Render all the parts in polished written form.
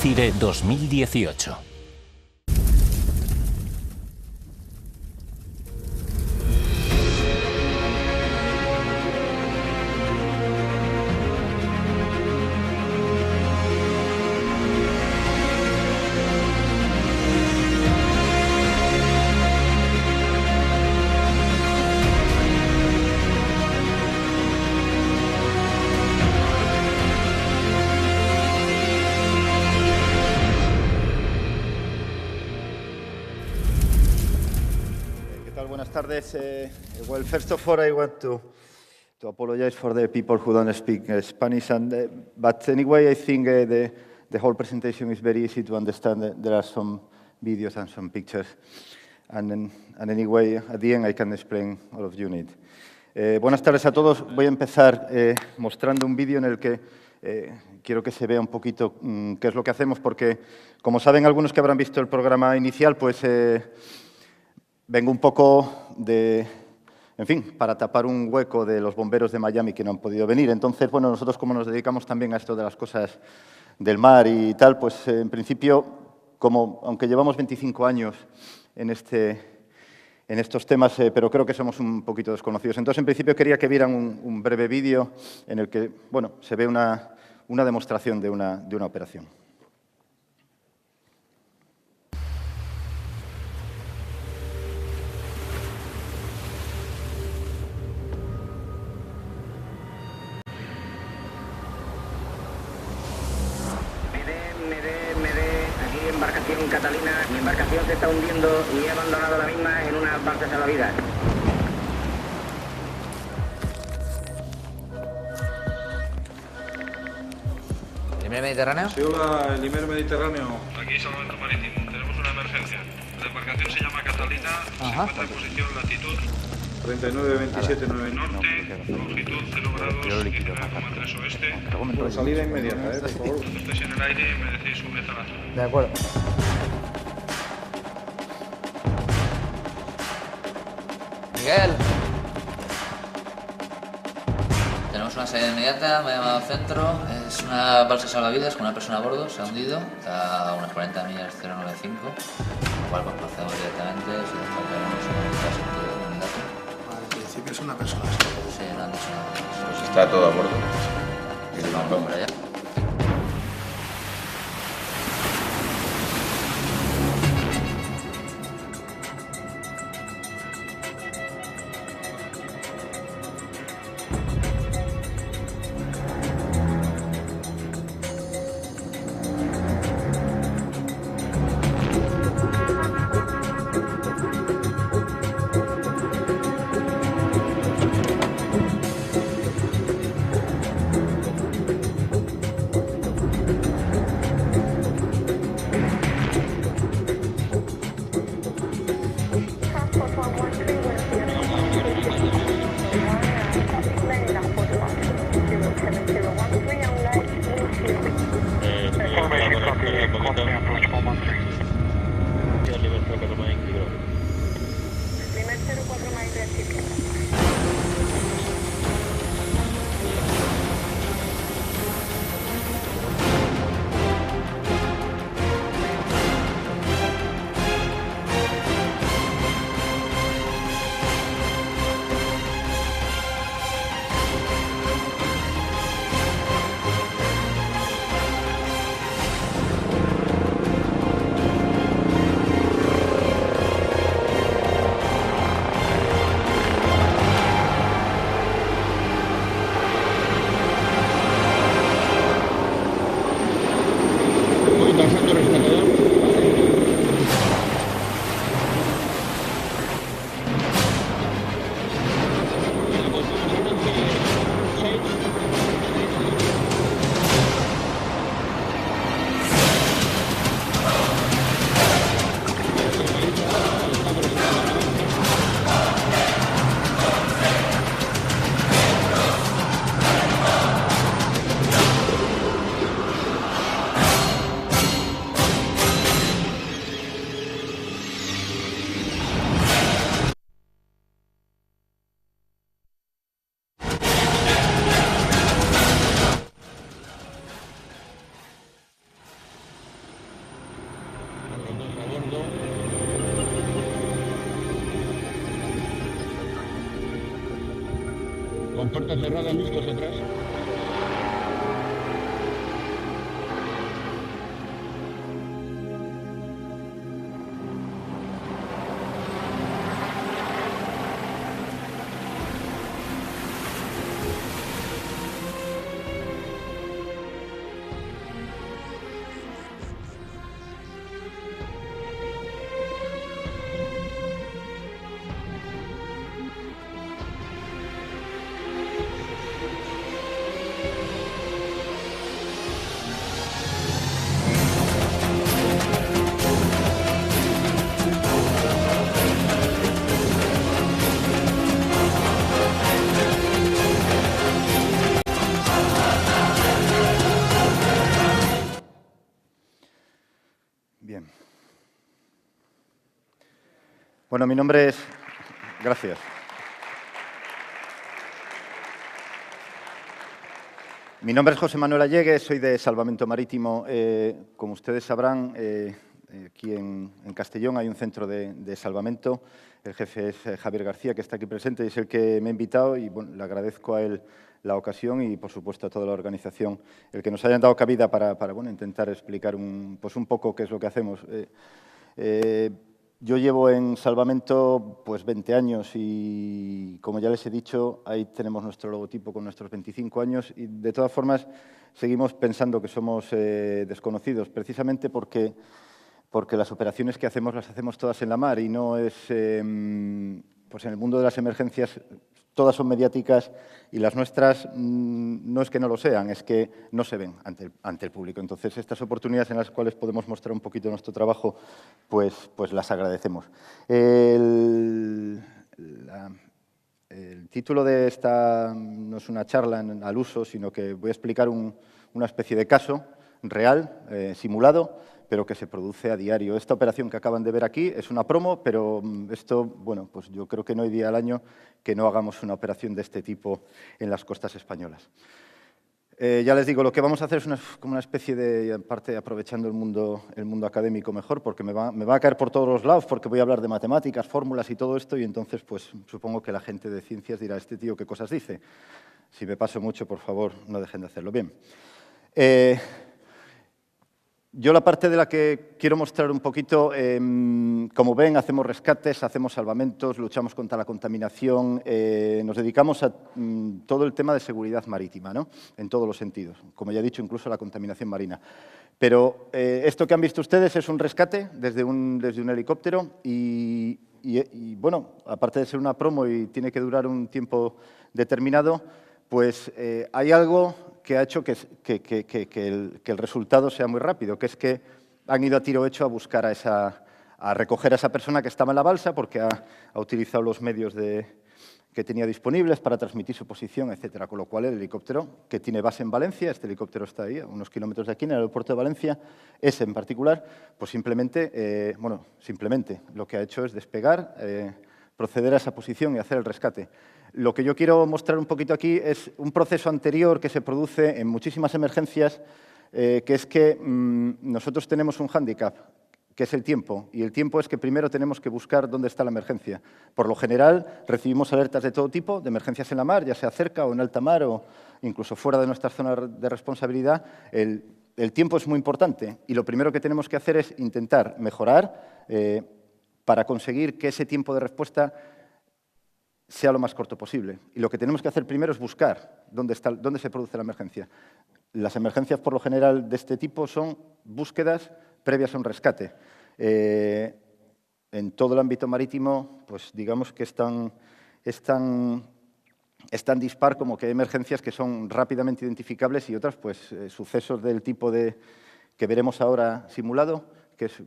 CIRE 2018. Buenas tardes. Well, first of all, I want to apologize for the people who don't speak Spanish. But anyway, I think the whole presentation is very easy to understand. There are some videos and some pictures. And anyway, at the end, I can explain all of you need. Buenas tardes a todos. Voy a empezar mostrando un vídeo en el que quiero que se vea un poquito qué es lo que hacemos, porque, como saben algunos que habrán visto el programa inicial, pues vengo un poco para tapar un hueco de los bomberos de Miami que no han podido venir. Entonces, bueno, nosotros como nos dedicamos también a esto de las cosas del mar y tal, pues en principio, aunque llevamos 25 años en estos temas, pero creo que somos un poquito desconocidos. Entonces, en principio quería que vieran un breve vídeo en el que, bueno, se ve una demostración de una operación. Embarcación Catalina, mi embarcación se está hundiendo y he abandonado la misma en una balsa salvavidas. ¿Limer Mediterráneo? Sí, hola, Limer Mediterráneo. Aquí Salvamento Marítimo, tenemos una emergencia. La embarcación se llama Catalina, se encuentra en posición latitud 39,27,9 norte, longitud 0 grados, 19,3 oeste. Por salida inmediata, por favor. Cuando estéis en el aire me decís un metalazo. De acuerdo. Miguel. Tenemos una salida inmediata, me ha llamado al centro. Es una balsa salvavidas con una persona a bordo, se ha hundido. Está a unas 40 millas 095. Lo cual pues procedemos directamente, si nos faltamos un dato. En principio es una persona. Sí, no han dicho nada. Pues está todo a bordo. Sí, vamos para allá. Con puerta cerrada, listos atrás. Bien. Bueno, mi nombre es... Gracias. Mi nombre es José Manuel Allegue, soy de Salvamento Marítimo. Como ustedes sabrán, aquí en Castellón hay un centro de salvamento. El jefe es Javier García, que está aquí presente, y es el que me ha invitado, y bueno, le agradezco a él la ocasión y, por supuesto, a toda la organización el que nos hayan dado cabida para bueno, intentar explicar un poco qué es lo que hacemos. Yo llevo en Salvamento pues 20 años y, como ya les he dicho, ahí tenemos nuestro logotipo con nuestros 25 años y, de todas formas, seguimos pensando que somos desconocidos, precisamente porque las operaciones que hacemos las hacemos todas en la mar y no es, pues en el mundo de las emergencias todas son mediáticas y las nuestras no es que no lo sean, es que no se ven ante el público. Entonces, estas oportunidades en las cuales podemos mostrar un poquito nuestro trabajo, pues las agradecemos. El título de esta no es una charla al uso, sino que voy a explicar una especie de caso real, simulado, pero que se produce a diario. Esta operación que acaban de ver aquí es una promo, pero esto, bueno, pues yo creo que no hay día al año que no hagamos una operación de este tipo en las costas españolas. Ya les digo, lo que vamos a hacer es como una especie de, aparte aprovechando el mundo académico mejor, porque me va a caer por todos los lados, porque voy a hablar de matemáticas, fórmulas y todo esto, y entonces pues supongo que la gente de ciencias dirá, este tío qué cosas dice. Si me paso mucho, por favor, no dejen de hacerlo. Bien. Yo la parte de la que quiero mostrar un poquito, como ven, hacemos rescates, hacemos salvamentos, luchamos contra la contaminación, nos dedicamos a todo el tema de seguridad marítima, ¿no? En todos los sentidos, como ya he dicho, incluso la contaminación marina. Pero esto que han visto ustedes es un rescate desde un helicóptero y, bueno, aparte de ser una promo y tiene que durar un tiempo determinado, pues hay algo que ha hecho que el resultado sea muy rápido, que es que han ido a tiro hecho a buscar a recoger a esa persona que estaba en la balsa porque ha utilizado los medios que tenía disponibles para transmitir su posición, etcétera. Con lo cual, el helicóptero, que tiene base en Valencia, este helicóptero está ahí, a unos kilómetros de aquí, en el aeropuerto de Valencia, ese en particular, pues simplemente lo que ha hecho es despegar, proceder a esa posición y hacer el rescate. Lo que yo quiero mostrar un poquito aquí es un proceso anterior que se produce en muchísimas emergencias, que es que nosotros tenemos un hándicap, que es el tiempo, y el tiempo es que primero tenemos que buscar dónde está la emergencia. Por lo general, recibimos alertas de todo tipo, de emergencias en la mar, ya sea cerca o en alta mar o incluso fuera de nuestra zona de responsabilidad. El tiempo es muy importante y lo primero que tenemos que hacer es intentar mejorar para conseguir que ese tiempo de respuesta sea lo más corto posible. Y lo que tenemos que hacer primero es buscar dónde se produce la emergencia. Las emergencias, por lo general, de este tipo son búsquedas previas a un rescate. En todo el ámbito marítimo, pues digamos que es tan dispar como que hay emergencias que son rápidamente identificables y otras, pues sucesos del tipo que veremos ahora simulado, que es,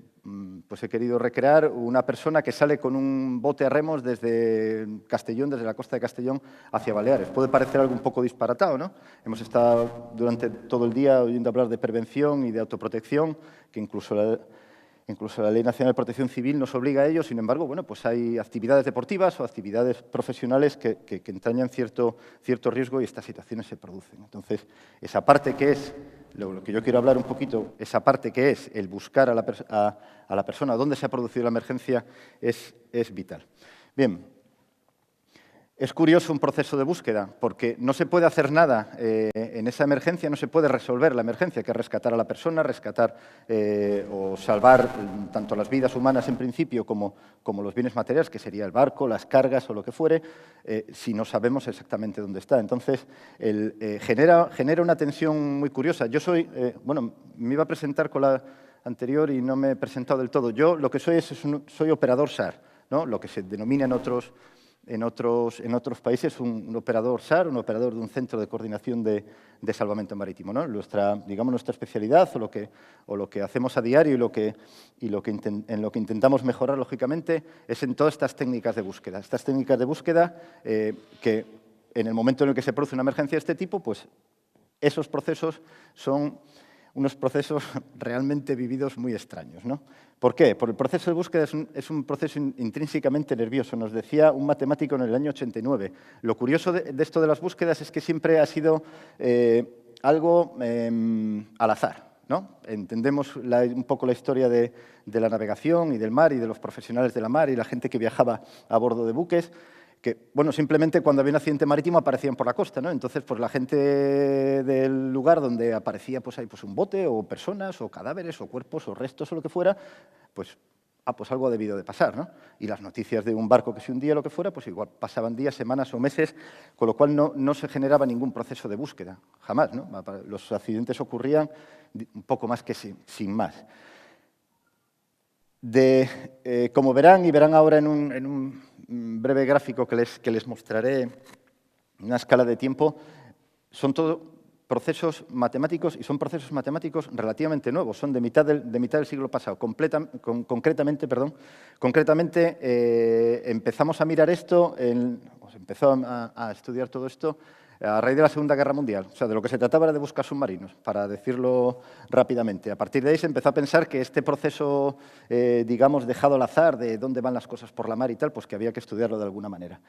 pues he querido recrear una persona que sale con un bote a remos desde Castellón, desde la costa de Castellón, hacia Baleares. Puede parecer algo un poco disparatado, ¿no? Hemos estado durante todo el día oyendo hablar de prevención y de autoprotección, que incluso la Ley Nacional de Protección Civil nos obliga a ello. Sin embargo, bueno, pues hay actividades deportivas o actividades profesionales que entrañan cierto riesgo y estas situaciones se producen. Entonces, esa parte que es, lo que yo quiero hablar un poquito, esa parte que es el buscar a la persona dónde se ha producido la emergencia es vital. Bien, Es curioso un proceso de búsqueda, porque no se puede hacer nada en esa emergencia, no se puede resolver la emergencia, que es rescatar a la persona, rescatar o salvar tanto las vidas humanas en principio como los bienes materiales, que sería el barco, las cargas o lo que fuere, si no sabemos exactamente dónde está. Entonces, genera una tensión muy curiosa. Yo soy, bueno, me iba a presentar con la anterior y no me he presentado del todo. Yo lo que soy soy operador SAR, ¿no? Lo que se denomina en otros países un operador SAR, un operador de un centro de coordinación de salvamento marítimo, ¿no? Nuestra especialidad o lo que hacemos a diario en lo que intentamos mejorar, lógicamente, es en todas estas técnicas de búsqueda. Estas técnicas de búsqueda que en el momento en el que se produce una emergencia de este tipo, pues esos procesos son unos procesos realmente vividos muy extraños, ¿no? ¿Por qué? Porque el proceso de búsqueda es un proceso intrínsecamente nervioso. Nos decía un matemático en el año 89. Lo curioso de esto de las búsquedas es que siempre ha sido algo al azar, ¿no? Entendemos un poco la historia de la navegación y del mar y de los profesionales de la mar y la gente que viajaba a bordo de buques, que, bueno, simplemente cuando había un accidente marítimo aparecían por la costa, ¿no? Entonces, pues la gente del lugar donde aparecía pues, ahí, pues, un bote o personas o cadáveres o cuerpos o restos o lo que fuera, pues algo ha debido de pasar, ¿no? Y las noticias de un barco que se hundía o lo que fuera, pues igual pasaban días, semanas o meses, con lo cual no se generaba ningún proceso de búsqueda, jamás, ¿no? Los accidentes ocurrían un poco más que sin más. Como verán ahora en un breve gráfico que les mostraré, una escala de tiempo, son todo procesos matemáticos y son procesos matemáticos relativamente nuevos, son de mitad del siglo pasado. Concretamente, empezamos a mirar esto, empezó a estudiar todo esto a raíz de la Segunda Guerra Mundial. O sea, de lo que se trataba era de buscar submarinos, para decirlo rápidamente. A partir de ahí se empezó a pensar que este proceso, digamos, dejado al azar de dónde van las cosas por la mar y tal, pues que había que estudiarlo de alguna manera.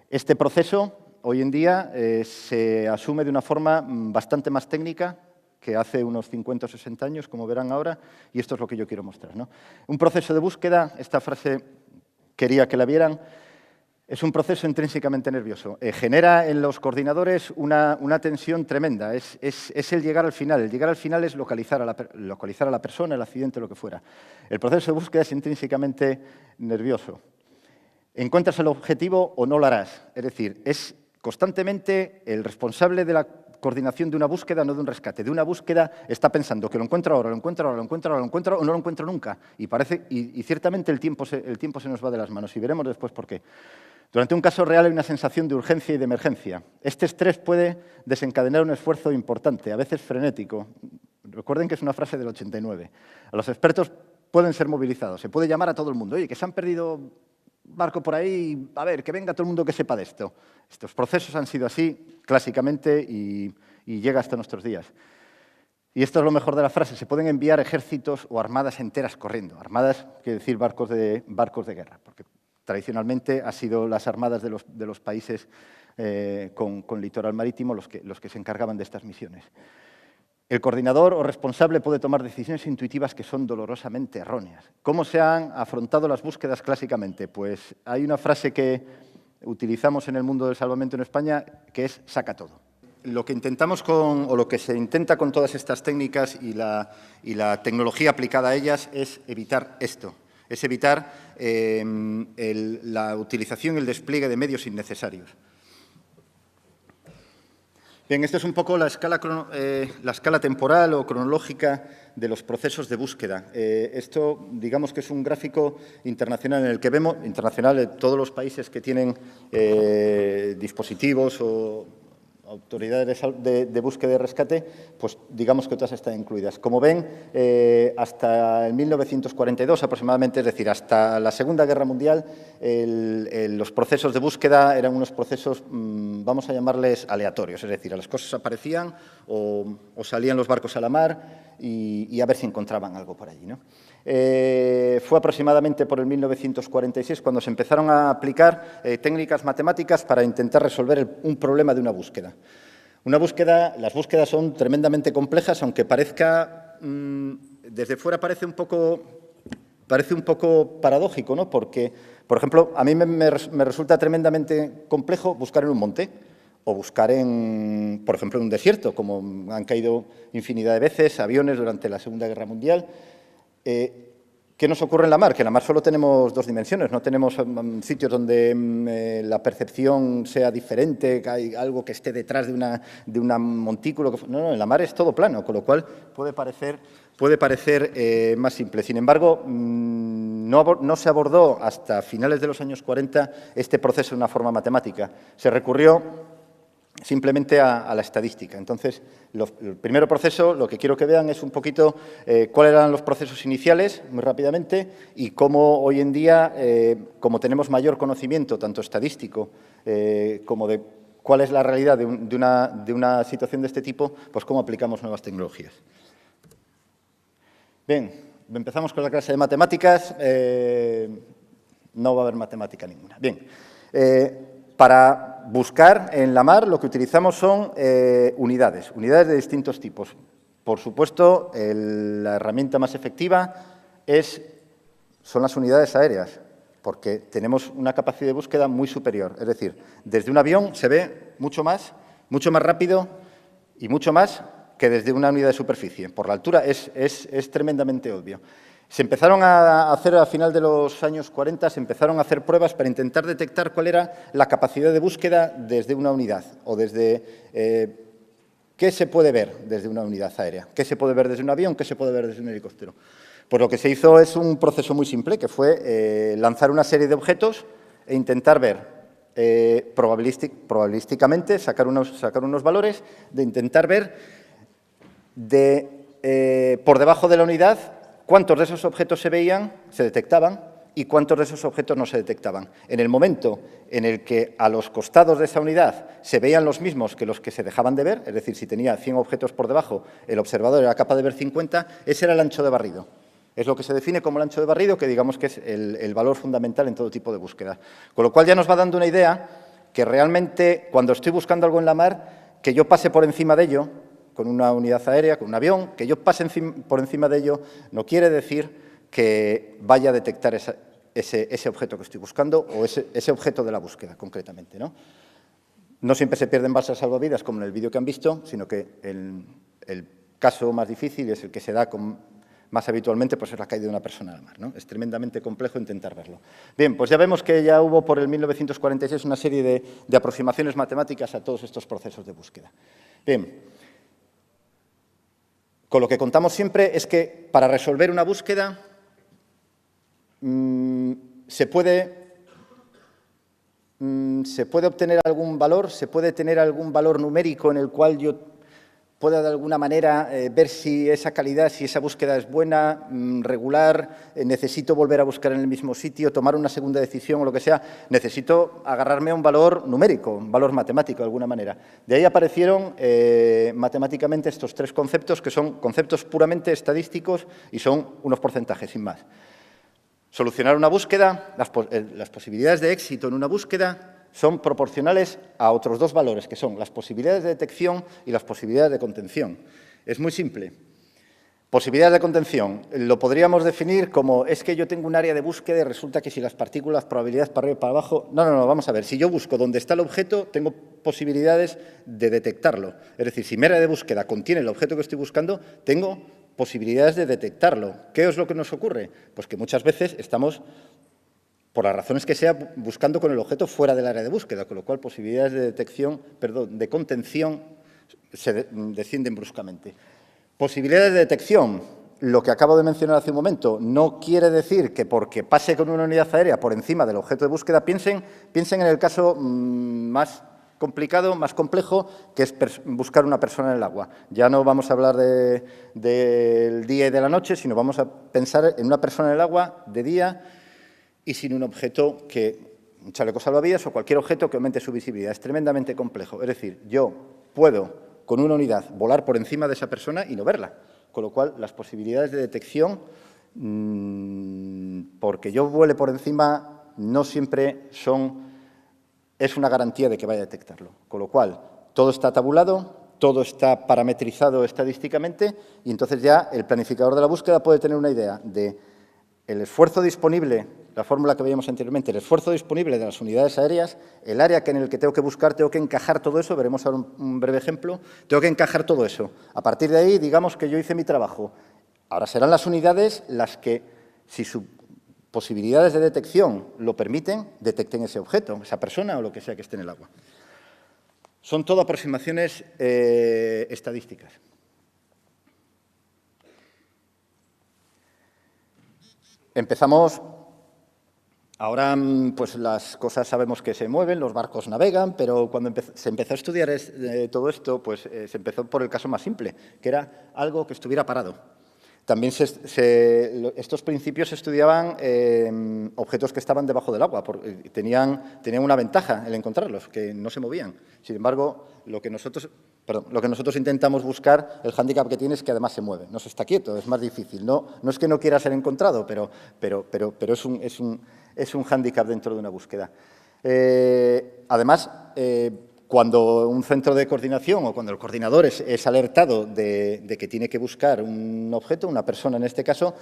Este proceso, hoy en día, se asume de una forma bastante más técnica que hace unos 50 o 60 años, como verán ahora, y esto es lo que yo quiero mostrar, ¿no? Un proceso de búsqueda, esta frase quería que la vieran, es un proceso intrínsecamente nervioso. Genera en los coordinadores una tensión tremenda. Es el llegar al final. El llegar al final es localizar a la persona, el accidente, lo que fuera. El proceso de búsqueda es intrínsecamente nervioso. Encuentras el objetivo o no lo harás. Es decir, es constantemente el responsable de la coordinación de una búsqueda, no de un rescate. De una búsqueda está pensando que lo encuentro ahora, lo encuentro ahora, lo encuentro ahora, lo encuentro ahora, o no lo encuentro nunca. Y ciertamente el tiempo se nos va de las manos y veremos después por qué. Durante un caso real hay una sensación de urgencia y de emergencia. Este estrés puede desencadenar un esfuerzo importante, a veces frenético. Recuerden que es una frase del 89. A los expertos pueden ser movilizados. Se puede llamar a todo el mundo. Oye, que se han perdido barco por ahí, a ver, que venga todo el mundo que sepa de esto. Estos procesos han sido así, clásicamente, y llega hasta nuestros días. Y esto es lo mejor de la frase. Se pueden enviar ejércitos o armadas enteras corriendo. Armadas quiere decir barcos de guerra, porque tradicionalmente han sido las armadas de los países con litoral marítimo los que se encargaban de estas misiones. El coordinador o responsable puede tomar decisiones intuitivas que son dolorosamente erróneas. ¿Cómo se han afrontado las búsquedas clásicamente? Pues hay una frase que utilizamos en el mundo del salvamento en España que es «saca todo». Lo que intentamos lo que se intenta con todas estas técnicas y la tecnología aplicada a ellas es evitar esto. Es evitar la utilización y el despliegue de medios innecesarios. Bien, esta es un poco la escala temporal o cronológica de los procesos de búsqueda. Esto, digamos que es un gráfico internacional en el que vemos, internacional de todos los países que tienen dispositivos o autoridades de búsqueda y rescate, pues digamos que todas están incluidas. Como ven, hasta el 1942 aproximadamente, es decir, hasta la Segunda Guerra Mundial, los procesos de búsqueda eran unos procesos, vamos a llamarles aleatorios, es decir, las cosas aparecían o salían los barcos a la mar y a ver si encontraban algo por allí, ¿no? Fue aproximadamente por el 1946 cuando se empezaron a aplicar técnicas matemáticas para intentar resolver un problema de una búsqueda. Las búsquedas son tremendamente complejas, aunque parezca, desde fuera parece un poco parece un poco paradójico, ¿no? Porque, por ejemplo, a mí me resulta tremendamente complejo buscar en un monte o buscar, por ejemplo, en un desierto, como han caído infinidad de veces aviones durante la Segunda Guerra Mundial. ¿Qué nos ocurre en la mar? Que en la mar solo tenemos dos dimensiones, no tenemos sitios donde la percepción sea diferente, que hay algo que esté detrás de un montículo. No, en la mar es todo plano, con lo cual puede parecer más simple. Sin embargo, no se abordó hasta finales de los años 40 este proceso de una forma matemática. Se recurrió simplemente a la estadística. Entonces, el primer proceso, lo que quiero que vean es un poquito cuáles eran los procesos iniciales, muy rápidamente, y cómo hoy en día, como tenemos mayor conocimiento, tanto estadístico como de cuál es la realidad de una situación de este tipo, pues cómo aplicamos nuevas tecnologías. Bien, empezamos con la clase de matemáticas. No va a haber matemática ninguna. Bien, para buscar en la mar lo que utilizamos son unidades de distintos tipos. Por supuesto, la herramienta más efectiva son las unidades aéreas, porque tenemos una capacidad de búsqueda muy superior. Es decir, desde un avión se ve mucho más rápido y mucho más que desde una unidad de superficie. Por la altura es tremendamente obvio. Se empezaron a hacer, a final de los años 40, se empezaron a hacer pruebas para intentar detectar cuál era la capacidad de búsqueda desde una unidad o desde qué se puede ver desde una unidad aérea, qué se puede ver desde un avión, qué se puede ver desde un helicóptero. Pues lo que se hizo es un proceso muy simple, que fue lanzar una serie de objetos e intentar ver probabilísticamente, sacar unos valores, de intentar ver por debajo de la unidad cuántos de esos objetos se veían, se detectaban, y cuántos de esos objetos no se detectaban. En el momento en el que a los costados de esa unidad se veían los mismos que los que se dejaban de ver, es decir, si tenía 100 objetos por debajo, el observador era capaz de ver 50, ese era el ancho de barrido. Es lo que se define como el ancho de barrido, que digamos que es el valor fundamental en todo tipo de búsqueda. Con lo cual ya nos va dando una idea que realmente, cuando estoy buscando algo en la mar, que yo pase por encima de ello, con una unidad aérea, con un avión, que yo pase por encima de ello, no quiere decir que vaya a detectar ese objeto que estoy buscando o ese objeto de la búsqueda, concretamente, ¿no? No siempre se pierden balsas salvavidas, como en el vídeo que han visto, sino que el caso más difícil es el que se da más habitualmente, pues es la caída de una persona a la mar, ¿no? Es tremendamente complejo intentar verlo. Bien, pues ya vemos que ya hubo por el 1946 una serie de aproximaciones matemáticas a todos estos procesos de búsqueda. Bien. Con lo que contamos siempre es que para resolver una búsqueda se puede obtener algún valor, se puede tener algún valor numérico en el cual yo pueda de alguna manera ver si esa calidad, si esa búsqueda es buena, regular, necesito volver a buscar en el mismo sitio, tomar una segunda decisión o lo que sea, necesito agarrarme a un valor numérico, un valor matemático de alguna manera. De ahí aparecieron matemáticamente estos tres conceptos, que son conceptos puramente estadísticos y son unos porcentajes, sin más. Solucionar una búsqueda, las posibilidades de éxito en una búsqueda son proporcionales a otros dos valores, que son las posibilidades de detección y las posibilidades de contención. Es muy simple. Posibilidades de contención, lo podríamos definir como, es que yo tengo un área de búsqueda y resulta que si las partículas, probabilidades para arriba y para abajo... No, vamos a ver. Si yo busco donde está el objeto, tengo posibilidades de detectarlo. Es decir, si mi área de búsqueda contiene el objeto que estoy buscando, tengo posibilidades de detectarlo. ¿Qué es lo que nos ocurre? Pues que muchas veces estamos, por las razones que sea, buscando con el objeto fuera del área de búsqueda, con lo cual posibilidades de contención se descienden bruscamente. Posibilidades de detección, lo que acabo de mencionar hace un momento, no quiere decir que porque pase con una unidad aérea por encima del objeto de búsqueda, piensen en el caso más complicado, más complejo, que es buscar una persona en el agua. Ya no vamos a hablar del día y de la noche, sino vamos a pensar en una persona en el agua de día y sin un objeto un chaleco salvavidas o cualquier objeto que aumente su visibilidad. Es tremendamente complejo. Es decir, yo puedo, con una unidad, volar por encima de esa persona y no verla. Con lo cual, las posibilidades de detección, porque yo vuele por encima, no siempre es una garantía de que vaya a detectarlo. Con lo cual, todo está tabulado, todo está parametrizado estadísticamente y entonces ya el planificador de la búsqueda puede tener una idea de el esfuerzo disponible, la fórmula que veíamos anteriormente, el esfuerzo disponible de las unidades aéreas, el área en el que tengo que buscar, tengo que encajar todo eso, veremos ahora un breve ejemplo, tengo que encajar todo eso. A partir de ahí, digamos que yo hice mi trabajo. Ahora serán las unidades las que, si sus posibilidades de detección lo permiten, detecten ese objeto, esa persona o lo que sea que esté en el agua. Son todo aproximaciones estadísticas. Empezamos, ahora pues las cosas sabemos que se mueven, los barcos navegan, pero cuando se empezó a estudiar todo esto, pues se empezó por el caso más simple, que era algo que estuviera parado. También estos principios se estudiaban objetos que estaban debajo del agua, porque tenían una ventaja el encontrarlos, que no se movían. Sin embargo, lo que nosotros intentamos buscar, el hándicap que tiene es que además se mueve, no se está quieto, es más difícil. No es que no quiera ser encontrado, pero es un hándicap dentro de una búsqueda. Además, cuando un centro de coordinación o cuando el coordinador es alertado de que tiene que buscar un objeto, una persona en este caso,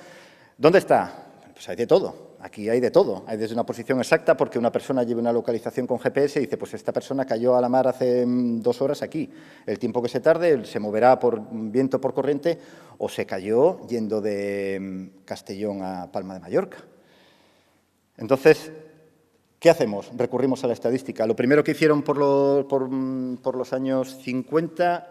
¿dónde está? Pues hay de todo, aquí hay de todo. Hay desde una posición exacta porque una persona lleva una localización con GPS y dice, pues esta persona cayó a la mar hace 2 horas aquí. El tiempo que se tarde se moverá por viento, por corriente, o se cayó yendo de Castellón a Palma de Mallorca. Entonces, ¿qué hacemos? Recurrimos a la estadística. Lo primero que hicieron por los años 50,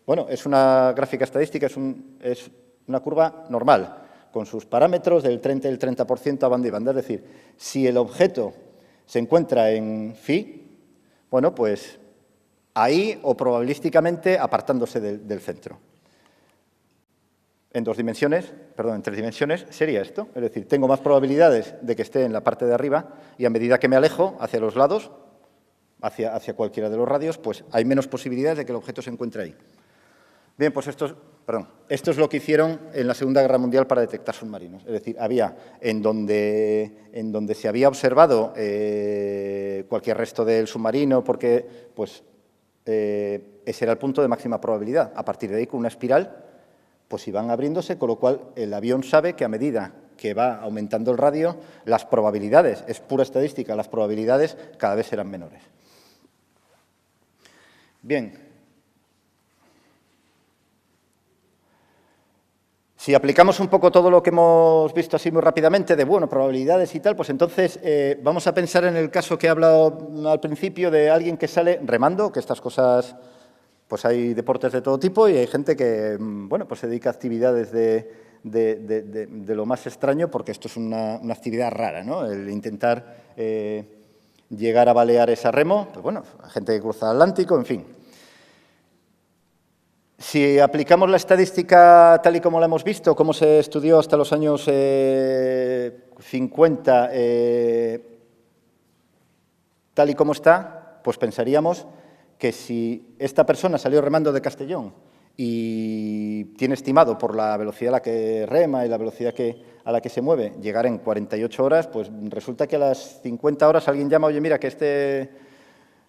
bueno, es una gráfica estadística, es una curva normal, con sus parámetros del 30 y el 30% a banda y banda. Es decir, si el objeto se encuentra en phi, bueno, pues ahí o probabilísticamente apartándose del centro. En 3 dimensiones sería esto. Es decir, tengo más probabilidades de que esté en la parte de arriba y a medida que me alejo hacia los lados, hacia cualquiera de los radios, pues hay menos posibilidades de que el objeto se encuentre ahí. Bien, pues esto es lo que hicieron en la Segunda Guerra Mundial para detectar submarinos. Es decir, había en donde se había observado cualquier resto del submarino, porque pues, ese era el punto de máxima probabilidad. A partir de ahí, con una espiral, pues iban abriéndose, con lo cual el avión sabe que a medida que va aumentando el radio, las probabilidades, es pura estadística, las probabilidades cada vez serán menores. Bien. Si aplicamos un poco todo lo que hemos visto así muy rápidamente, de probabilidades y tal, pues entonces vamos a pensar en el caso que he hablado al principio de alguien que sale remando, que estas cosas, pues hay deportes de todo tipo y hay gente que, bueno, pues se dedica a actividades de lo más extraño, porque esto es una actividad rara, ¿no? El intentar llegar a Baleares a remo, pues bueno, gente que cruza el Atlántico, en fin. Si aplicamos la estadística tal y como la hemos visto, como se estudió hasta los años 50, tal y como está, pues pensaríamos que si esta persona salió remando de Castellón y tiene estimado por la velocidad a la que rema y la velocidad a la que se mueve, llegar en 48 horas, pues resulta que a las 50 horas alguien llama, oye, mira, que este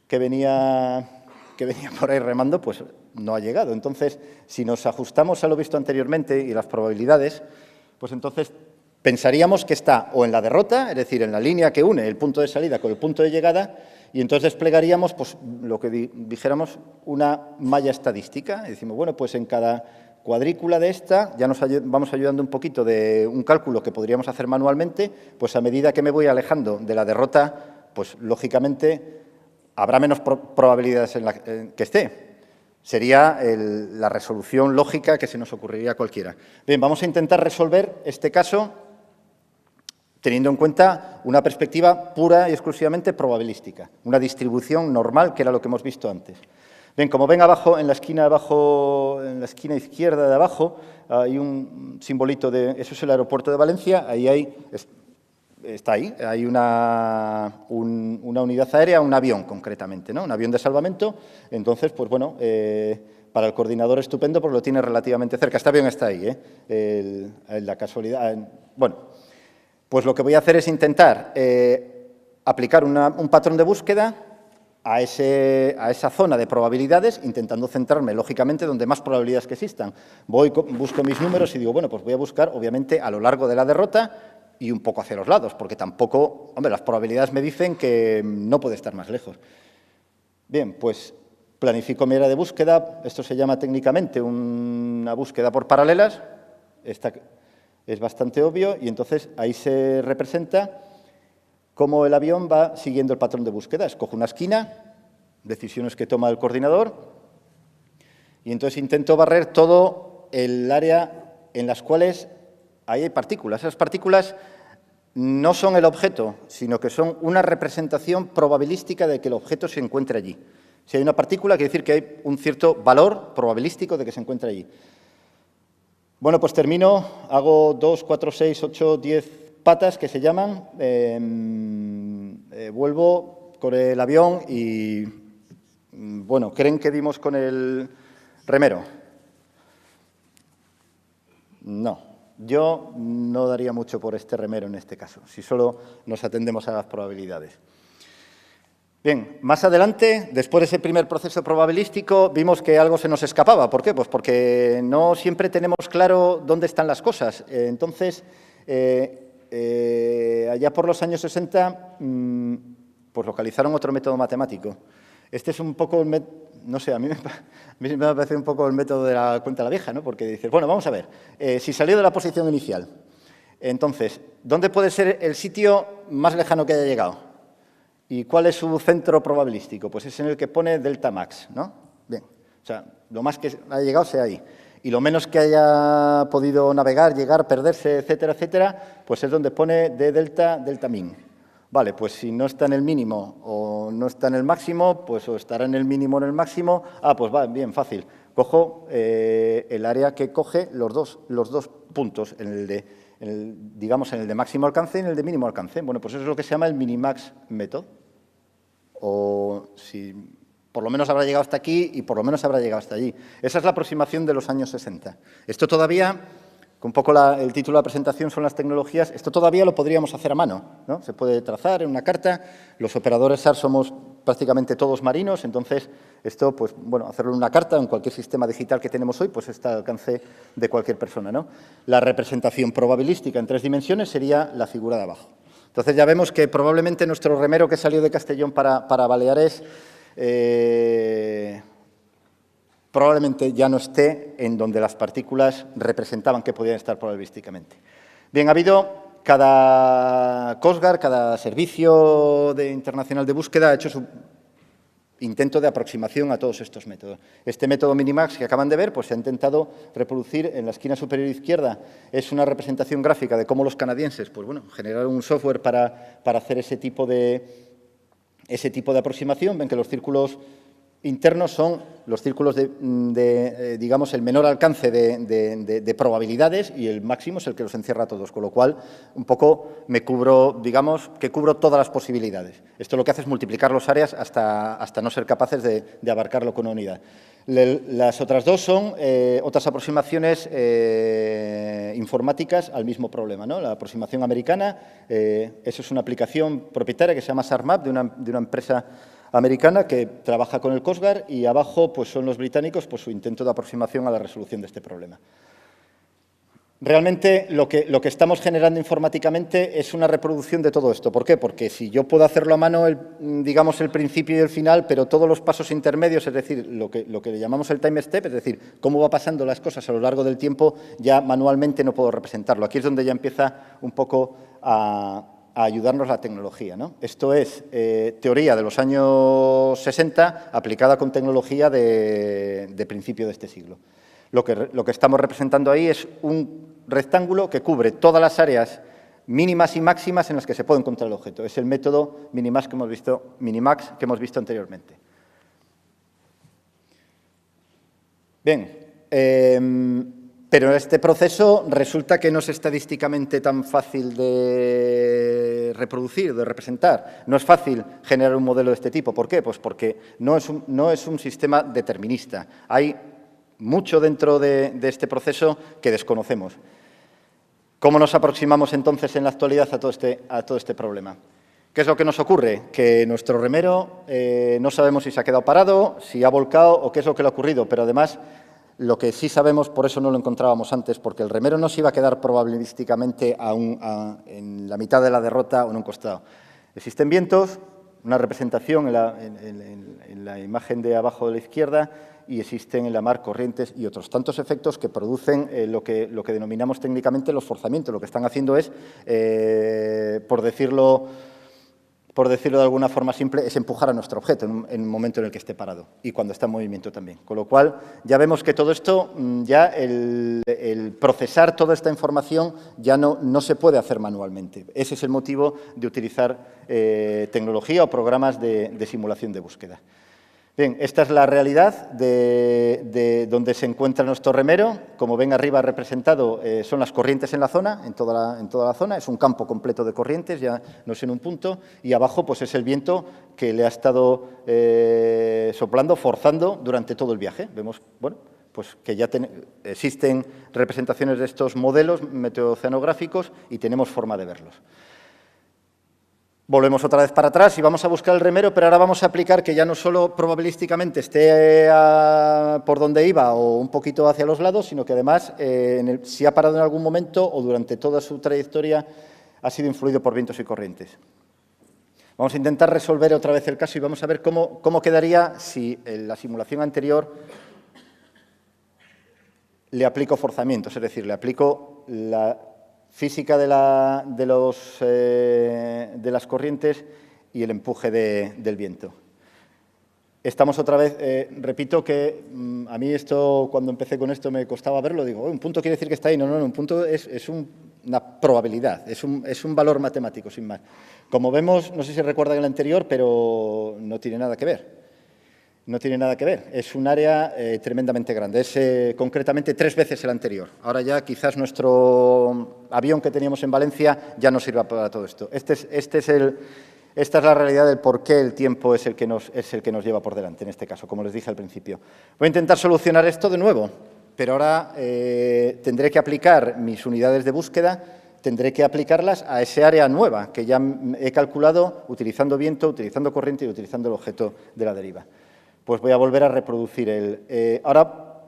que venía por ahí remando, pues no ha llegado. Entonces, si nos ajustamos a lo visto anteriormente y las probabilidades, pues entonces pensaríamos que está o en la derrota, es decir, en la línea que une el punto de salida con el punto de llegada, y entonces desplegaríamos, pues, lo que dijéramos, una malla estadística. Y decimos, bueno, pues en cada cuadrícula de esta ya nos vamos ayudando un poquito de un cálculo que podríamos hacer manualmente, pues a medida que me voy alejando de la derrota, pues lógicamente habrá menos probabilidades en que esté. Sería la resolución lógica que se nos ocurriría a cualquiera. Bien, vamos a intentar resolver este caso teniendo en cuenta una perspectiva pura y exclusivamente probabilística, una distribución normal, que era lo que hemos visto antes. Bien, como ven abajo, en la esquina izquierda de abajo, hay un simbolito eso es el aeropuerto de Valencia, ahí está ahí, hay una unidad aérea, un avión concretamente, ¿no? Un avión de salvamento. Entonces, pues bueno, para el coordinador estupendo porque lo tiene relativamente cerca. Este avión está ahí, la casualidad. Bueno, pues lo que voy a hacer es intentar aplicar un patrón de búsqueda a esa zona de probabilidades, intentando centrarme, lógicamente, donde más probabilidades que existan. Busco mis números y digo, bueno, pues voy a buscar, obviamente, a lo largo de la derrota y un poco hacia los lados, porque tampoco, hombre, las probabilidades me dicen que no puede estar más lejos. Bien, pues planifico mi área de búsqueda. Esto se llama técnicamente una búsqueda por paralelas. Esta es bastante obvio y entonces ahí se representa cómo el avión va siguiendo el patrón de búsqueda. Escojo una esquina, decisiones que toma el coordinador, y entonces intento barrer todo el área en las cuales ahí hay partículas. Esas partículas no son el objeto, sino que son una representación probabilística de que el objeto se encuentre allí. Si hay una partícula, quiere decir que hay un cierto valor probabilístico de que se encuentre allí. Bueno, pues termino, hago 2, 4, 6, 8, 10 patas que se llaman, vuelvo con el avión y, bueno, ¿creen que dimos con el remero? No, yo no daría mucho por este remero en este caso, si solo nos atendemos a las probabilidades. Bien, más adelante, después de ese primer proceso probabilístico, vimos que algo se nos escapaba. ¿Por qué? Pues porque no siempre tenemos claro dónde están las cosas. Entonces, allá por los años 60, pues localizaron otro método matemático. Este es un poco, no sé, a mí me parece un poco el método de la cuenta de la vieja, ¿no? Porque dices, bueno, vamos a ver, si salió de la posición inicial, entonces, ¿dónde puede ser el sitio más lejano que haya llegado? ¿Y cuál es su centro probabilístico? Pues es en el que pone delta max, ¿no? Bien, o sea, lo más que haya llegado sea ahí. Y lo menos que haya podido navegar, llegar, perderse, etcétera, etcétera, pues es donde pone de delta min. Vale, pues si no está en el mínimo o no está en el máximo, pues o estará en el mínimo o en el máximo. Ah, pues va, bien, fácil. Cojo el área que coge los dos puntos, digamos en el de máximo alcance y en el de mínimo alcance. Bueno, pues eso es lo que se llama el minimax method. O si por lo menos habrá llegado hasta aquí y por lo menos habrá llegado hasta allí. Esa es la aproximación de los años 60. Esto todavía, un poco el título de la presentación son las tecnologías, esto todavía lo podríamos hacer a mano, ¿no? Se puede trazar en una carta, los operadores SAR somos prácticamente todos marinos, entonces esto, pues bueno, hacerlo en una carta, en cualquier sistema digital que tenemos hoy, pues está al alcance de cualquier persona, ¿no? La representación probabilística en 3 dimensiones sería la figura de abajo. Entonces ya vemos que probablemente nuestro remero que salió de Castellón para Baleares probablemente ya no esté en donde las partículas representaban que podían estar probabilísticamente. Bien, ha habido cada Coast Guard, cada servicio internacional de búsqueda ha hecho su intento de aproximación a todos estos métodos. Este método Minimax que acaban de ver, pues se ha intentado reproducir en la esquina superior izquierda. Es una representación gráfica de cómo los canadienses, pues bueno, generaron un software para hacer ese tipo de aproximación. Ven que los círculos internos son los círculos digamos, el menor alcance de probabilidades y el máximo es el que los encierra a todos, con lo cual un poco me cubro, digamos, que cubro todas las posibilidades. Esto lo que hace es multiplicar las áreas hasta no ser capaces de abarcarlo con una unidad. Las otras dos son otras aproximaciones informáticas al mismo problema, ¿no? La aproximación americana, eso es una aplicación propietaria que se llama SARMAP de una empresa americana que trabaja con el Coast Guard y abajo pues, son los británicos por su intento de aproximación a la resolución de este problema. Realmente lo que estamos generando informáticamente es una reproducción de todo esto. ¿Por qué? Porque si yo puedo hacerlo a mano, digamos, el principio y el final, pero todos los pasos intermedios, es decir, lo que le llamamos el time step, es decir, cómo va pasando las cosas a lo largo del tiempo, ya manualmente no puedo representarlo. Aquí es donde ya empieza un poco a ayudarnos la tecnología, ¿no? Esto es teoría de los años 60 aplicada con tecnología de principio de este siglo. Lo que estamos representando ahí es un rectángulo que cubre todas las áreas mínimas y máximas en las que se puede encontrar el objeto. Es el método Minimax que hemos visto anteriormente. Bien, pero este proceso resulta que no es estadísticamente tan fácil de reproducir, de representar. No es fácil generar un modelo de este tipo. ¿Por qué? Pues porque no es un sistema determinista. Hay mucho dentro de este proceso que desconocemos. ¿Cómo nos aproximamos entonces en la actualidad a todo este problema? ¿Qué es lo que nos ocurre? Que nuestro remero no sabemos si se ha quedado parado, si ha volcado o qué es lo que le ha ocurrido, pero además lo que sí sabemos, por eso no lo encontrábamos antes, porque el remero no se iba a quedar probabilísticamente en la mitad de la derrota o en un costado. Existen vientos, una representación en la imagen de abajo de la izquierda, y existen en la mar corrientes y otros tantos efectos que producen lo que denominamos técnicamente los forzamientos. Lo que están haciendo es, por decirlo de alguna forma simple, es empujar a nuestro objeto en un momento en el que esté parado y cuando está en movimiento también. Con lo cual, ya vemos que todo esto, ya el procesar toda esta información ya no se puede hacer manualmente. Ese es el motivo de utilizar tecnología o programas de simulación de búsqueda. Bien, esta es la realidad de donde se encuentra nuestro remero. Como ven arriba representado, son las corrientes en la zona, en toda la zona. Es un campo completo de corrientes, ya no es en un punto. Y abajo pues es el viento que le ha estado soplando, forzando durante todo el viaje. Vemos, bueno, pues que ya existen representaciones de estos modelos meteoceanográficos y tenemos forma de verlos. Volvemos otra vez para atrás y vamos a buscar el remero, pero ahora vamos a aplicar que ya no solo probabilísticamente esté por donde iba o un poquito hacia los lados, sino que además, si ha parado en algún momento o durante toda su trayectoria, ha sido influido por vientos y corrientes. Vamos a intentar resolver otra vez el caso y vamos a ver cómo quedaría si en la simulación anterior le aplico forzamientos, es decir, le aplico la física de las corrientes y el empuje del viento. Estamos otra vez, repito que a mí esto, cuando empecé con esto me costaba verlo, digo, un punto quiere decir que está ahí. No, un punto es una probabilidad, es un valor matemático, sin más. Como vemos, no sé si recuerdan el anterior, pero no tiene nada que ver. No tiene nada que ver, es un área tremendamente grande, es concretamente 3 veces el anterior. Ahora ya quizás nuestro avión que teníamos en Valencia ya no sirva para todo esto. Esta es la realidad del por qué el tiempo es el que nos lleva por delante, en este caso, como les dije al principio. Voy a intentar solucionar esto de nuevo, pero ahora tendré que aplicar mis unidades de búsqueda, tendré que aplicarlas a ese área nueva que ya he calculado utilizando viento, utilizando corriente y utilizando el objeto de la deriva. Pues voy a volver a reproducir ahora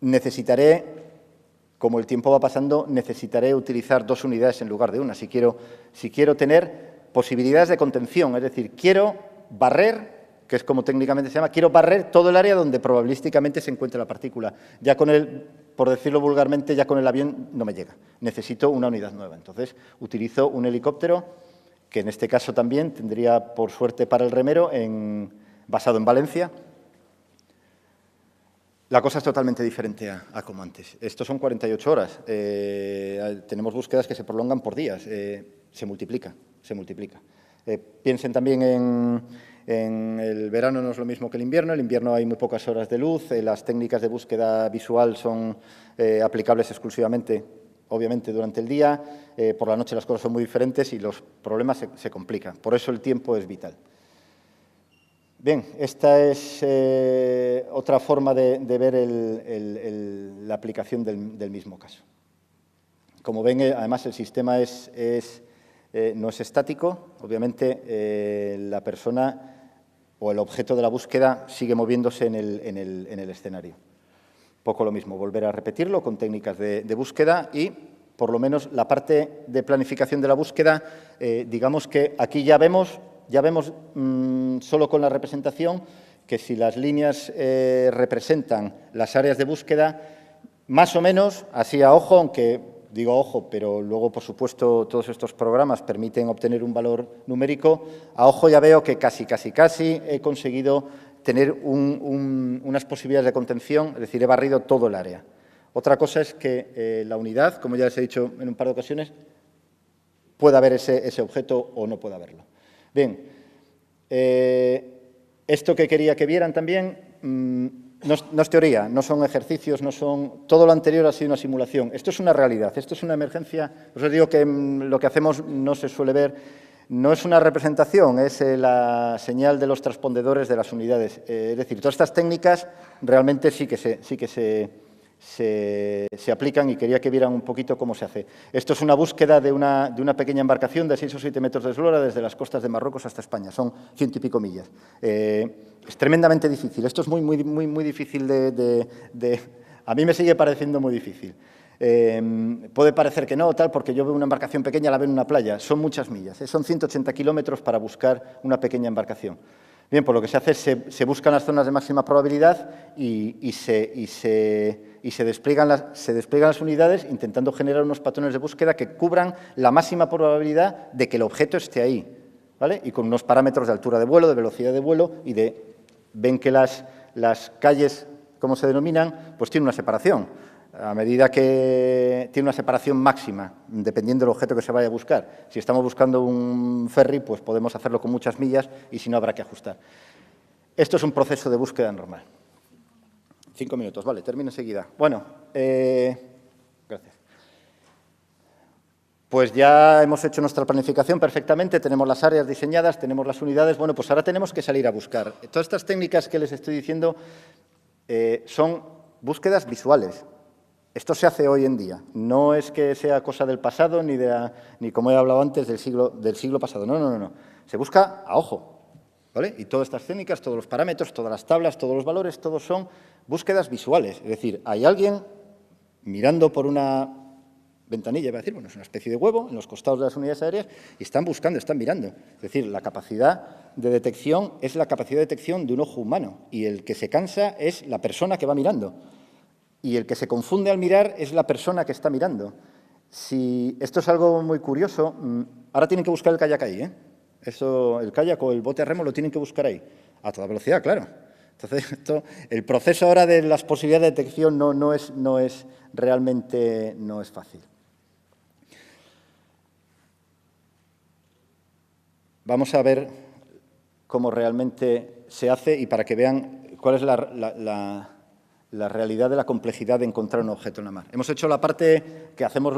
necesitaré, como el tiempo va pasando, necesitaré utilizar 2 unidades en lugar de una. Si quiero tener posibilidades de contención, es decir, quiero barrer, que es como técnicamente se llama, quiero barrer todo el área donde probabilísticamente se encuentra la partícula. Ya con por decirlo vulgarmente, ya con el avión no me llega. Necesito una unidad nueva. Entonces, utilizo un helicóptero, que en este caso también tendría, por suerte para el remero, basado en Valencia. La cosa es totalmente diferente a como antes. Estos son 48 horas. Tenemos búsquedas que se prolongan por días. Se multiplica. Piensen también en el verano, no es lo mismo que el invierno. El invierno hay muy pocas horas de luz. Las técnicas de búsqueda visual son aplicables exclusivamente, obviamente, durante el día. Por la noche las cosas son muy diferentes y los problemas se complican. Por eso el tiempo es vital. Bien, esta es otra forma de ver la aplicación del mismo caso. Como ven, además, el sistema no es estático. Obviamente, la persona o el objeto de la búsqueda sigue moviéndose en el escenario. Poco lo mismo, volver a repetirlo con técnicas de búsqueda y, por lo menos, la parte de planificación de la búsqueda, digamos que aquí ya vemos solo con la representación que si las líneas representan las áreas de búsqueda, más o menos, así a ojo, aunque digo ojo, pero luego, por supuesto, todos estos programas permiten obtener un valor numérico, a ojo ya veo que casi he conseguido tener unas posibilidades de contención, es decir, he barrido todo el área. Otra cosa es que la unidad, como ya les he dicho en un par de ocasiones, pueda haber ese objeto o no pueda haberlo. Bien, esto que quería que vieran también no es teoría, no son ejercicios, todo lo anterior ha sido una simulación. Esto es una realidad, esto es una emergencia. Os digo que lo que hacemos no se suele ver, no es una representación, es la señal de los transpondedores de las unidades. Es decir, todas estas técnicas realmente sí que se aplican y quería que vieran un poquito cómo se hace. Esto es una búsqueda de una pequeña embarcación de 6 o 7 metros de eslora desde las costas de Marruecos hasta España. Son 100 y pico millas. Es tremendamente difícil. Esto es muy difícil a mí me sigue pareciendo muy difícil. Puede parecer que no, tal, porque yo veo una embarcación pequeña, la veo en una playa. Son muchas millas, son 180 kilómetros para buscar una pequeña embarcación. Bien, pues lo que se hace es se buscan las zonas de máxima probabilidad y se despliegan las unidades intentando generar unos patrones de búsqueda que cubran la máxima probabilidad de que el objeto esté ahí, ¿vale? Y con unos parámetros de altura de vuelo, de velocidad de vuelo y ven que las calles, como se denominan, pues tienen una separación. A medida que tiene una separación máxima, dependiendo del objeto que se vaya a buscar. Si estamos buscando un ferry, pues podemos hacerlo con muchas millas y si no, habrá que ajustar. Esto es un proceso de búsqueda normal. 5 minutos, vale, termino enseguida. Bueno, gracias. Pues ya hemos hecho nuestra planificación perfectamente, tenemos las áreas diseñadas, tenemos las unidades. Bueno, pues ahora tenemos que salir a buscar. Todas estas técnicas que les estoy diciendo son búsquedas visuales. Esto se hace hoy en día, no es que sea cosa del pasado ni como he hablado antes, del siglo pasado. No. Se busca a ojo, ¿vale? Y todas estas técnicas, todos los parámetros, todas las tablas, todos los valores, todos son búsquedas visuales. Es decir, hay alguien mirando por una ventanilla, iba a decir, bueno, es una especie de huevo en los costados de las unidades aéreas y están buscando, están mirando. Es decir, la capacidad de detección es la capacidad de detección de un ojo humano y el que se cansa es la persona que va mirando. Y el que se confunde al mirar es la persona que está mirando. Esto es algo muy curioso. Ahora tienen que buscar el kayak ahí, ¿eh? El kayak o el bote a remo lo tienen que buscar ahí, a toda velocidad, claro. Entonces, el proceso ahora de las posibilidades de detección no es realmente fácil. Vamos a ver cómo realmente se hace y para que vean cuál es la realidad de la complejidad de encontrar un objeto en la mar. Hemos hecho la parte que hacemos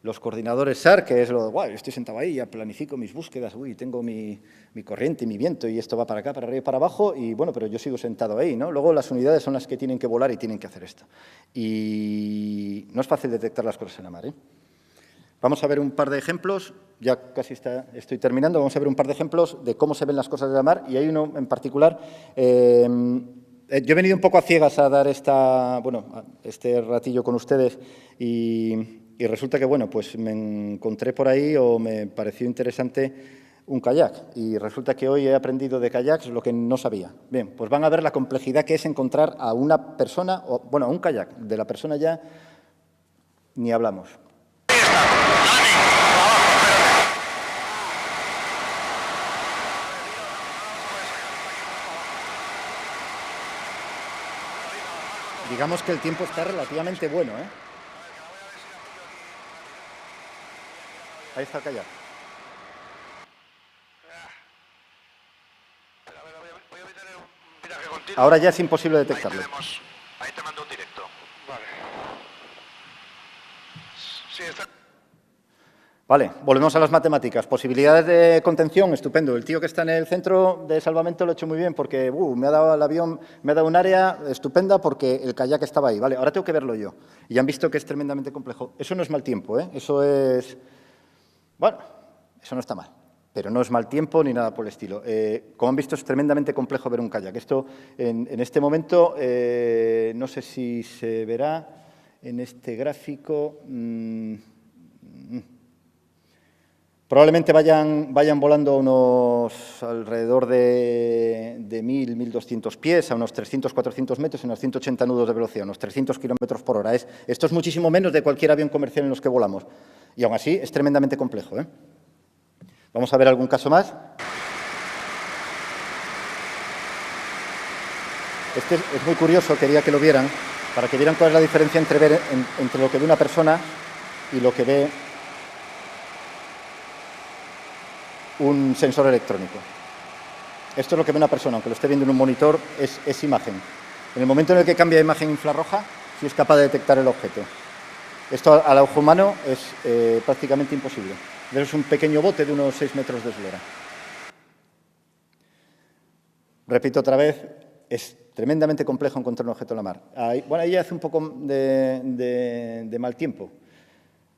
los coordinadores SAR, que es lo de, guau, yo estoy sentado ahí, ya planifico mis búsquedas, tengo mi corriente y mi viento y esto va para acá, para arriba y para abajo, y bueno, pero yo sigo sentado ahí, ¿no? Luego las unidades son las que tienen que volar y tienen que hacer esto. Y no es fácil detectar las cosas en la mar, ¿eh? Vamos a ver un par de ejemplos, ya casi estoy terminando, vamos a ver un par de ejemplos de cómo se ven las cosas en la mar, y hay uno en particular. Yo he venido un poco a ciegas a dar este ratillo con ustedes y resulta que, bueno, pues me encontré por ahí o me pareció interesante un kayak y resulta que hoy he aprendido de kayaks lo que no sabía. Bien, pues van a ver la complejidad que es encontrar a una persona, a un kayak. De la persona ya ni hablamos. Digamos que el tiempo está relativamente bueno, ¿eh? Ahí está el kayak. Ahora ya es imposible detectarlo. Ahí te mando un directo. Vale. Sí, está. Vale, volvemos a las matemáticas. Posibilidades de contención, estupendo. El tío que está en el centro de salvamento lo ha hecho muy bien porque me ha dado el avión, me ha dado un área estupenda porque el kayak estaba ahí. Vale, ahora tengo que verlo yo. Y han visto que es tremendamente complejo. Eso no es mal tiempo, ¿eh? Eso es... Bueno, eso no está mal, pero no es mal tiempo ni nada por el estilo. Como han visto, es tremendamente complejo ver un kayak. Esto, en este momento, no sé si se verá en este gráfico... Probablemente vayan volando unos alrededor de 1.000, 1.200 pies, a unos 300, 400 metros, en unos 180 nudos de velocidad, unos 300 kilómetros por hora. Esto es muchísimo menos de cualquier avión comercial en los que volamos. Y aún así es tremendamente complejo, ¿eh? Vamos a ver algún caso más. Este es muy curioso, quería que lo vieran, para que vieran cuál es la diferencia entre lo que ve una persona y lo que ve un sensor electrónico. Esto es lo que ve una persona, aunque lo esté viendo en un monitor, es imagen. En el momento en el que cambia de imagen infrarroja, sí es capaz de detectar el objeto. Esto al ojo humano es prácticamente imposible. Es un pequeño bote de unos 6 metros de eslora. Repito otra vez, es tremendamente complejo encontrar un objeto en la mar. Bueno, ahí hace un poco de mal tiempo.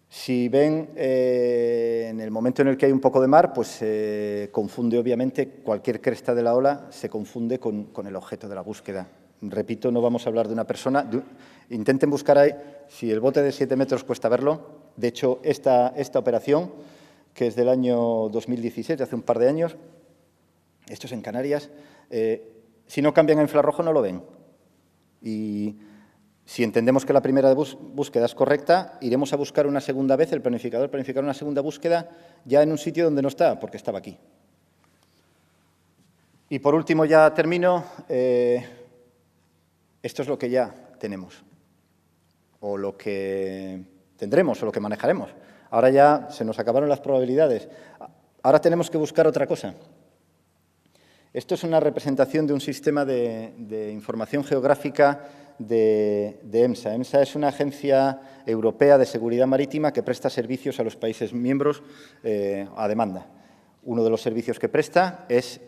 Si ven, en el momento en el que hay un poco de mar, pues se confunde, obviamente, cualquier cresta de la ola se confunde con el objeto de la búsqueda. Repito, no vamos a hablar de una persona. Intenten buscar ahí, si el bote de 7 metros cuesta verlo. De hecho, esta operación, que es del año 2016, hace un par de años, esto es en Canarias, si no cambian a infrarrojo no lo ven. Y si entendemos que la primera búsqueda es correcta, iremos a buscar una segunda vez, el planificador planificará una segunda búsqueda ya en un sitio donde no está, porque estaba aquí. Y por último, ya termino, esto es lo que ya tenemos, o lo que tendremos, o lo que manejaremos. Ahora ya se nos acabaron las probabilidades. Ahora tenemos que buscar otra cosa. Esto es una representación de un sistema de información geográfica de EMSA. EMSA es una agencia europea de seguridad marítima que presta servicios a los países miembros a demanda. Uno de los servicios que presta es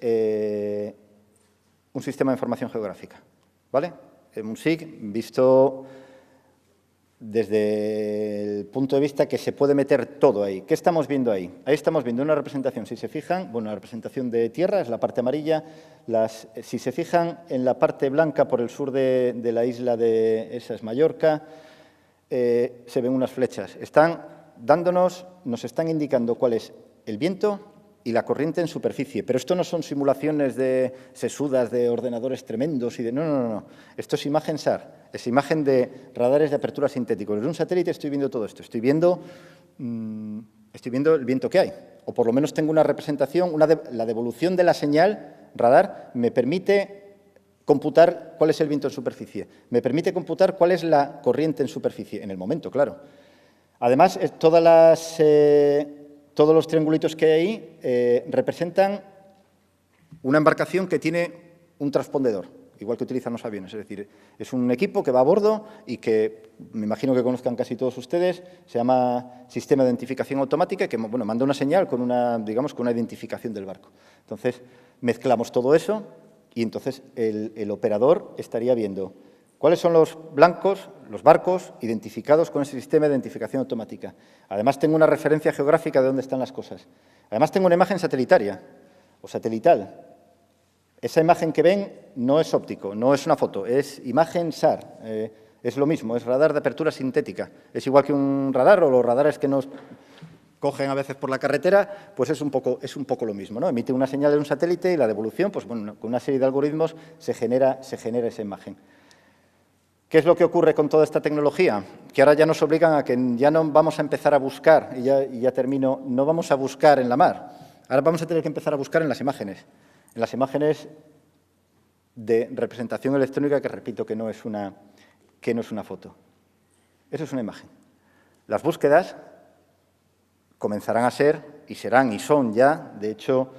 un sistema de información geográfica, ¿vale? Un SIG visto desde el punto de vista que se puede meter todo ahí. ¿Qué estamos viendo ahí? Ahí estamos viendo una representación, si se fijan, bueno, la representación de tierra es la parte amarilla. Si se fijan en la parte blanca por el sur de la isla de esa es Mallorca, se ven unas flechas. Nos están indicando cuál es el viento y la corriente en superficie. Pero esto no son simulaciones de sesudas de ordenadores tremendos. No. Esto es imagen SAR, es imagen de radares de apertura sintéticos. Desde un satélite estoy viendo todo esto. Estoy viendo el viento que hay. O por lo menos tengo una representación, la devolución de la señal radar me permite computar cuál es el viento en superficie. Me permite computar cuál es la corriente en superficie, en el momento, claro. Además, todos los triangulitos que hay ahí representan una embarcación que tiene un transpondedor, igual que utilizan los aviones. Es decir, es un equipo que va a bordo y que, me imagino que conozcan casi todos ustedes, se llama Sistema de Identificación Automática, que manda una señal con una identificación del barco. Entonces, mezclamos todo eso y entonces el operador estaría viendo cuáles son los blancos, los barcos identificados con ese sistema de identificación automática. Además, tengo una referencia geográfica de dónde están las cosas. Además, tengo una imagen satelital. Esa imagen que ven no es óptico, no es una foto, es imagen SAR. Es lo mismo, es radar de apertura sintética. Es igual que un radar o los radares que nos cogen a veces por la carretera, pues es un poco lo mismo, ¿no? Emite una señal de un satélite y la devolución, pues bueno, con una serie de algoritmos se genera esa imagen. ¿Qué es lo que ocurre con toda esta tecnología? Que ahora ya nos obligan a que ya no vamos a empezar a buscar, y ya termino, no vamos a buscar en la mar. Ahora vamos a tener que empezar a buscar en las imágenes de representación electrónica, que repito que no es una foto. Eso es una imagen. Las búsquedas comenzarán a ser, y serán, y son ya, de hecho,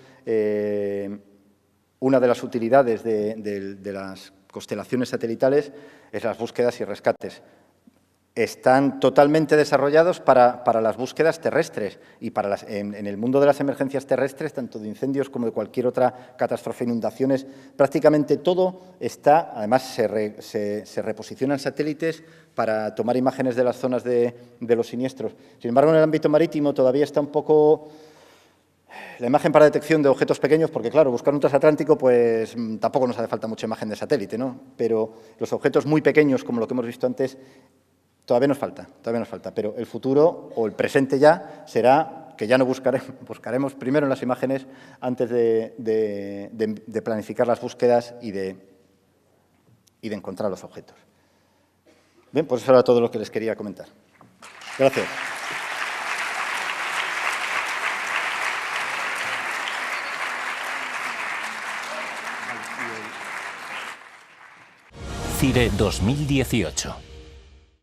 una de las utilidades de las constelaciones satelitales es las búsquedas y rescates. Están totalmente desarrollados para las búsquedas terrestres y en el mundo de las emergencias terrestres, tanto de incendios como de cualquier otra catástrofe, inundaciones, prácticamente todo está, además se reposicionan satélites para tomar imágenes de las zonas de los siniestros. Sin embargo, en el ámbito marítimo todavía está un poco la imagen para detección de objetos pequeños, porque claro, buscar un transatlántico, pues tampoco nos hace falta mucha imagen de satélite, ¿no? Pero los objetos muy pequeños, como lo que hemos visto antes, todavía nos falta, pero el futuro o el presente ya será que ya no buscaremos primero en las imágenes antes de planificar las búsquedas y de encontrar los objetos. Bien, pues eso era todo lo que les quería comentar. Gracias. CIRE 2018.